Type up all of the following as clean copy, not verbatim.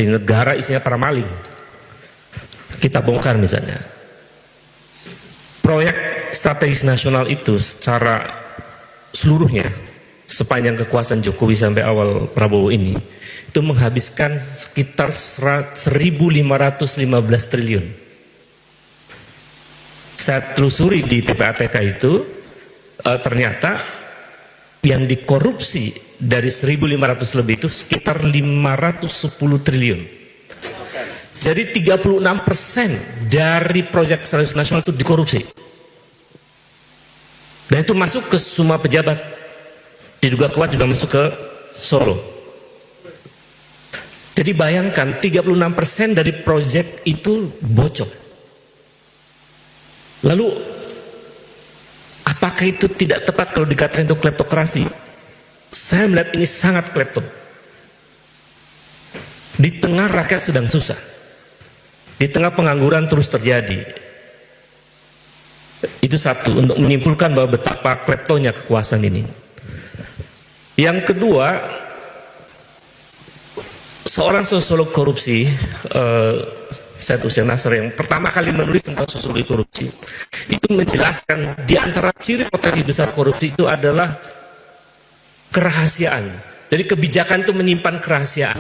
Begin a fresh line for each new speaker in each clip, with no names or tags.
Jadi negara isinya para maling. Kita bongkar misalnya. Proyek strategis nasional itu secara seluruhnya sepanjang kekuasaan Jokowi sampai awal Prabowo ini itu menghabiskan sekitar 1.515 triliun. Saya telusuri di PPATK itu ternyata yang dikorupsi dari 1.500 lebih itu sekitar 510 triliun. Jadi 36% dari proyek strategis nasional itu dikorupsi. Dan itu masuk ke semua pejabat. Diduga kuat juga masuk ke Solo. Jadi bayangkan 36% dari proyek itu bocor. Lalu apakah itu tidak tepat kalau dikatakan itu kleptokrasi? Saya melihat ini sangat klepto. Di tengah rakyat sedang susah, di tengah pengangguran terus terjadi. Itu satu, untuk menyimpulkan bahwa betapa kleptonya kekuasaan ini. Yang kedua, seorang sosiolog korupsi, Syed Hussein Nasr, yang pertama kali menulis tentang sosiologi korupsi, itu menjelaskan di antara ciri potensi besar korupsi itu adalah kerahasiaan. Jadi kebijakan itu menyimpan kerahasiaan,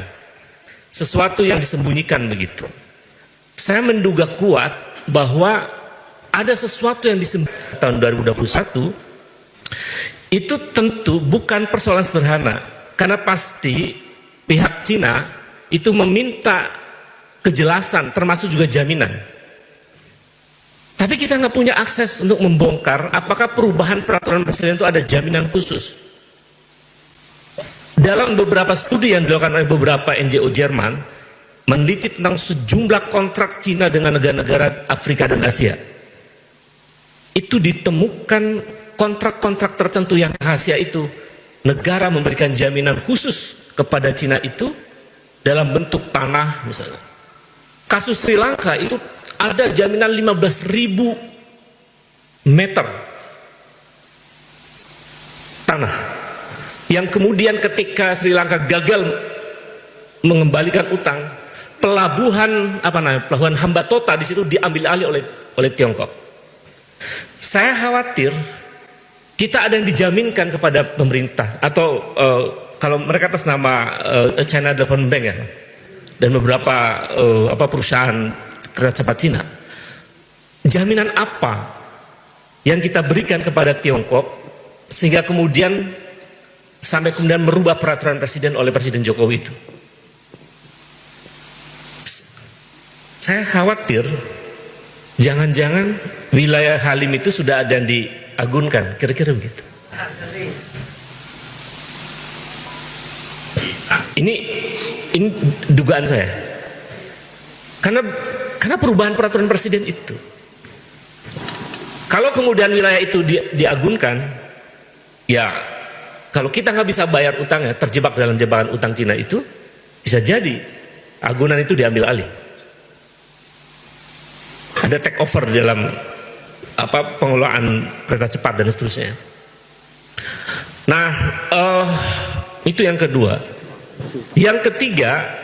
sesuatu yang disembunyikan begitu. Saya menduga kuat bahwa ada sesuatu yang disembunyikan tahun 2021. Itu tentu bukan persoalan sederhana, karena pasti pihak Cina itu meminta kejelasan, termasuk juga jaminan. Tapi kita nggak punya akses untuk membongkar apakah perubahan peraturan presiden itu ada jaminan khusus. Dalam beberapa studi yang dilakukan oleh beberapa NGO Jerman, meneliti tentang sejumlah kontrak Cina dengan negara-negara Afrika dan Asia, itu ditemukan kontrak-kontrak tertentu yang rahasia itu, negara memberikan jaminan khusus kepada Cina itu dalam bentuk tanah misalnya. Kasus Sri Lanka itu ada jaminan 15.000 meter tanah, yang kemudian ketika Sri Lanka gagal mengembalikan utang, pelabuhan Hambantota di situ diambil alih oleh Tiongkok. Saya khawatir kita ada yang dijaminkan kepada pemerintah, atau kalau mereka atas nama China Development Bank ya, dan beberapa perusahaan kereta cepat Cina. Jaminan apa yang kita berikan kepada Tiongkok sehingga kemudian sampai kemudian merubah peraturan presiden oleh Presiden Jokowi itu? Saya khawatir jangan-jangan wilayah Halim itu sudah ada yang diagunkan, kira-kira begitu. Ini dugaan saya. Karena perubahan peraturan presiden itu. Kalau kemudian wilayah itu diagunkan, ya kalau kita nggak bisa bayar utangnya, terjebak dalam jebakan utang Cina itu, bisa jadi agunan itu diambil alih. Ada take over dalam pengelolaan kereta cepat dan seterusnya. Nah, itu yang kedua. Yang ketiga,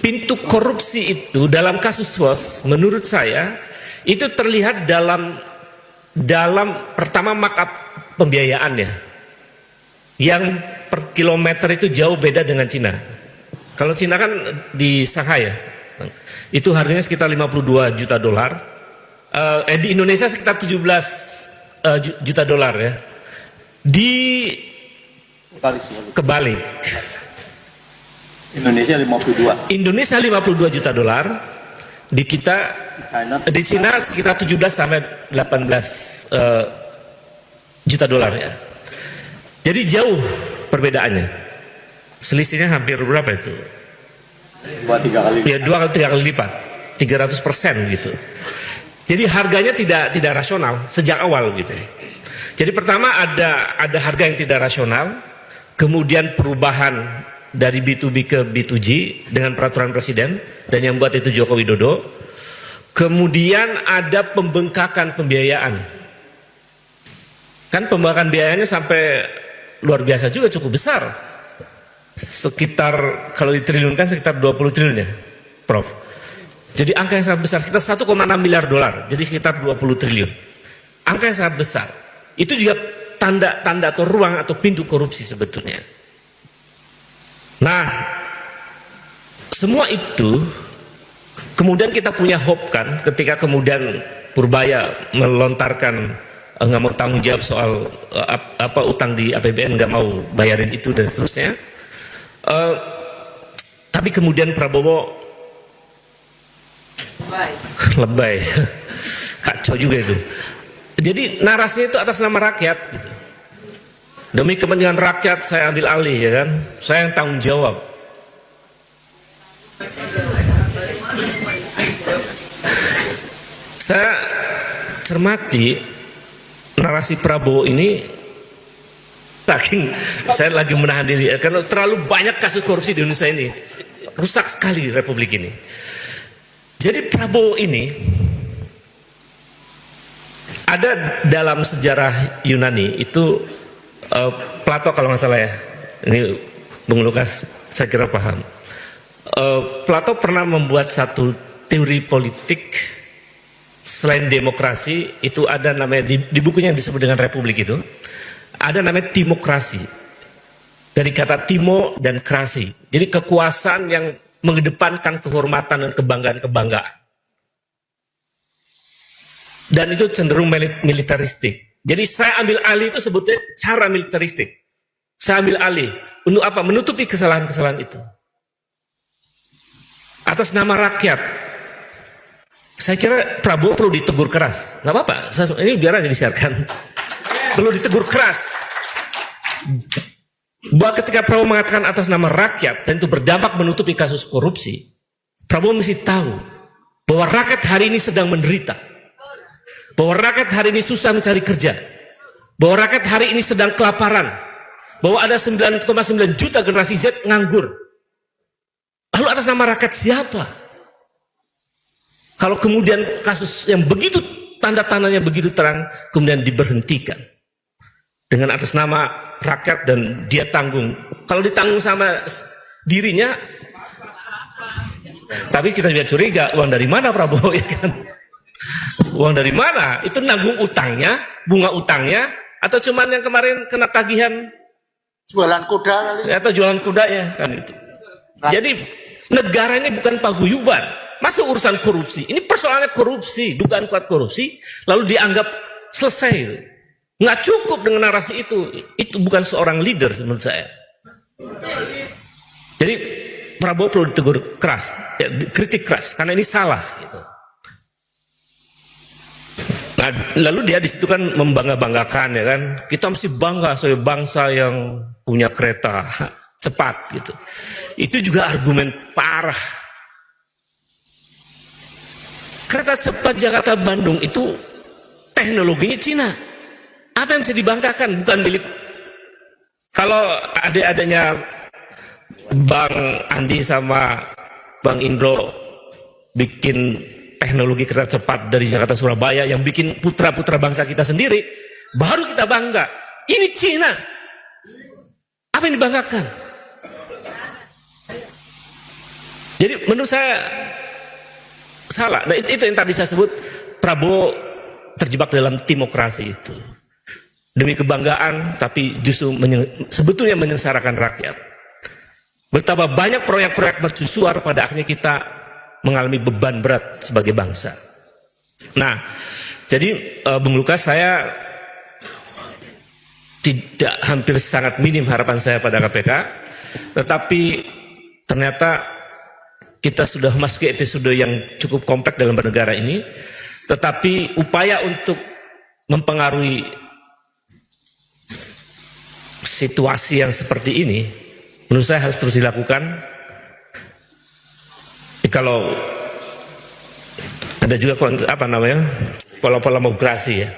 pintu korupsi itu dalam kasus SWOS menurut saya itu terlihat dalam pertama markup pembiayaannya, yang per kilometer itu jauh beda dengan Cina. Kalau Cina kan di Shanghai ya, itu harganya sekitar 52 juta dolar. Di Indonesia sekitar 17 juta dolar ya. Di kebalik. Indonesia 52 juta dolar. Di kita, di Cina sekitar 17 sampai 18 juta dolar ya. Jadi jauh perbedaannya. Selisihnya hampir berapa itu? 2-3 kali. Ya 2-3 kali lipat. 300% gitu. Jadi harganya tidak rasional sejak awal gitu. Jadi pertama ada harga yang tidak rasional, kemudian perubahan dari B2B ke B2G dengan peraturan presiden, dan yang buat itu Joko Widodo. Kemudian ada pembengkakan pembiayaan. Kan pembengkakan biayanya sampai luar biasa juga, cukup besar. sekitar kalau ditriliunkan sekitar 20 triliun ya, Prof. Jadi angka yang sangat besar, kita 1,6 miliar dolar, jadi sekitar 20 triliun. Angka yang sangat besar. Itu juga tanda-tanda atau ruang atau pintu korupsi sebetulnya. Nah, semua itu kemudian kita punya hope kan, ketika kemudian Purbaya melontarkan nggak mau tanggung jawab soal utang di APBN, nggak mau bayarin itu dan seterusnya. Tapi kemudian Prabowo lebay, kacau juga itu. Jadi narasinya itu atas nama rakyat. Gitu. Demi kepentingan rakyat saya ambil alih, ya kan? Saya yang tanggung jawab. Saya cermati narasi Prabowo ini, saya lagi menahan diri karena terlalu banyak kasus korupsi di Indonesia ini, rusak sekali Republik ini. Jadi Prabowo ini ada dalam sejarah Yunani itu, Plato kalau nggak salah ya, ini Bung Lukas saya kira paham. Plato pernah membuat satu teori politik selain demokrasi, itu ada namanya di bukunya yang disebut dengan Republik itu. Ada namanya timokrasi, dari kata timo dan krasi, jadi kekuasaan yang mengedepankan kehormatan dan kebanggaan-kebanggaan, dan itu cenderung militeristik. Jadi saya ambil alih itu sebutnya cara militeristik. Saya ambil alih untuk apa? Menutupi kesalahan-kesalahan itu atas nama rakyat. Saya kira Prabowo perlu ditegur keras, nggak apa-apa. Ini biar aja disiarkan. Perlu ditegur keras bahwa ketika Prabowo mengatakan atas nama rakyat dan itu berdampak menutupi kasus korupsi, Prabowo mesti tahu bahwa rakyat hari ini sedang menderita, bahwa rakyat hari ini susah mencari kerja, bahwa rakyat hari ini sedang kelaparan, bahwa ada 9,9 juta generasi Z nganggur. Lalu atas nama rakyat siapa? Kalau kemudian kasus yang begitu tanda-tandanya begitu terang kemudian diberhentikan dengan atas nama rakyat dan dia tanggung. Kalau ditanggung sama dirinya, tapi kita juga curiga uang dari mana Prabowo, ya kan? Uang dari mana? Itu nanggung utangnya, bunga utangnya, atau cuman yang kemarin kena tagihan
jualan kuda kali?
Atau jualan kudanya kan itu. Jadi negara ini bukan paguyuban. Masa urusan korupsi? Ini persoalannya korupsi, dugaan kuat korupsi, lalu dianggap selesai. Nggak cukup dengan narasi itu. Itu bukan seorang leader menurut saya. Jadi Prabowo perlu ditegur keras, ya, kritik keras, karena ini salah. Gitu. Nah, lalu dia di situ kan membangga-banggakan, ya kan? Kita mesti bangga sebagai bangsa yang punya kereta cepat, gitu. Itu juga argumen parah. Kereta cepat Jakarta-Bandung itu teknologinya Cina. Apa yang bisa dibanggakan? Bukan milik. Kalau adanya Bang Andi sama Bang Indro bikin teknologi kereta cepat dari Jakarta Surabaya yang bikin putra-putra bangsa kita sendiri, baru kita bangga. Ini Cina. Apa yang dibanggakan? Jadi menurut saya salah. Nah, itu yang tadi saya sebut, Prabowo terjebak dalam timokrasi itu. Demi kebanggaan, tapi justru sebetulnya menyengsarakan rakyat. Betapa banyak proyek-proyek mercusuar pada akhirnya kita mengalami beban berat sebagai bangsa. Nah, jadi Bung Lukas, saya tidak, hampir sangat minim harapan saya pada KPK, tetapi ternyata kita sudah masuk ke episode yang cukup kompleks dalam bernegara ini, tetapi upaya untuk mempengaruhi situasi yang seperti ini, menurut saya harus terus dilakukan. Kalau ada juga pola-pola migrasi ya.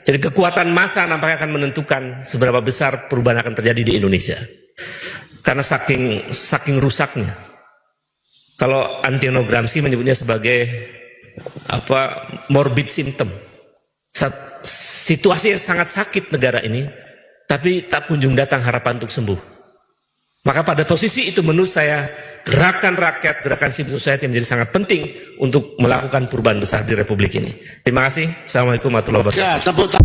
Jadi kekuatan massa nampaknya akan menentukan seberapa besar perubahan akan terjadi di Indonesia. Karena saking rusaknya. Kalau Antonio Gramsci menyebutnya sebagai morbid symptom. Situasi yang sangat sakit negara ini, tapi tak kunjung datang harapan untuk sembuh. Maka pada posisi itu menurut saya gerakan rakyat, gerakan civil society menjadi sangat penting untuk melakukan perubahan besar di Republik ini. Terima kasih. Assalamualaikum warahmatullahi wabarakatuh.
Ya, tepuk tangan.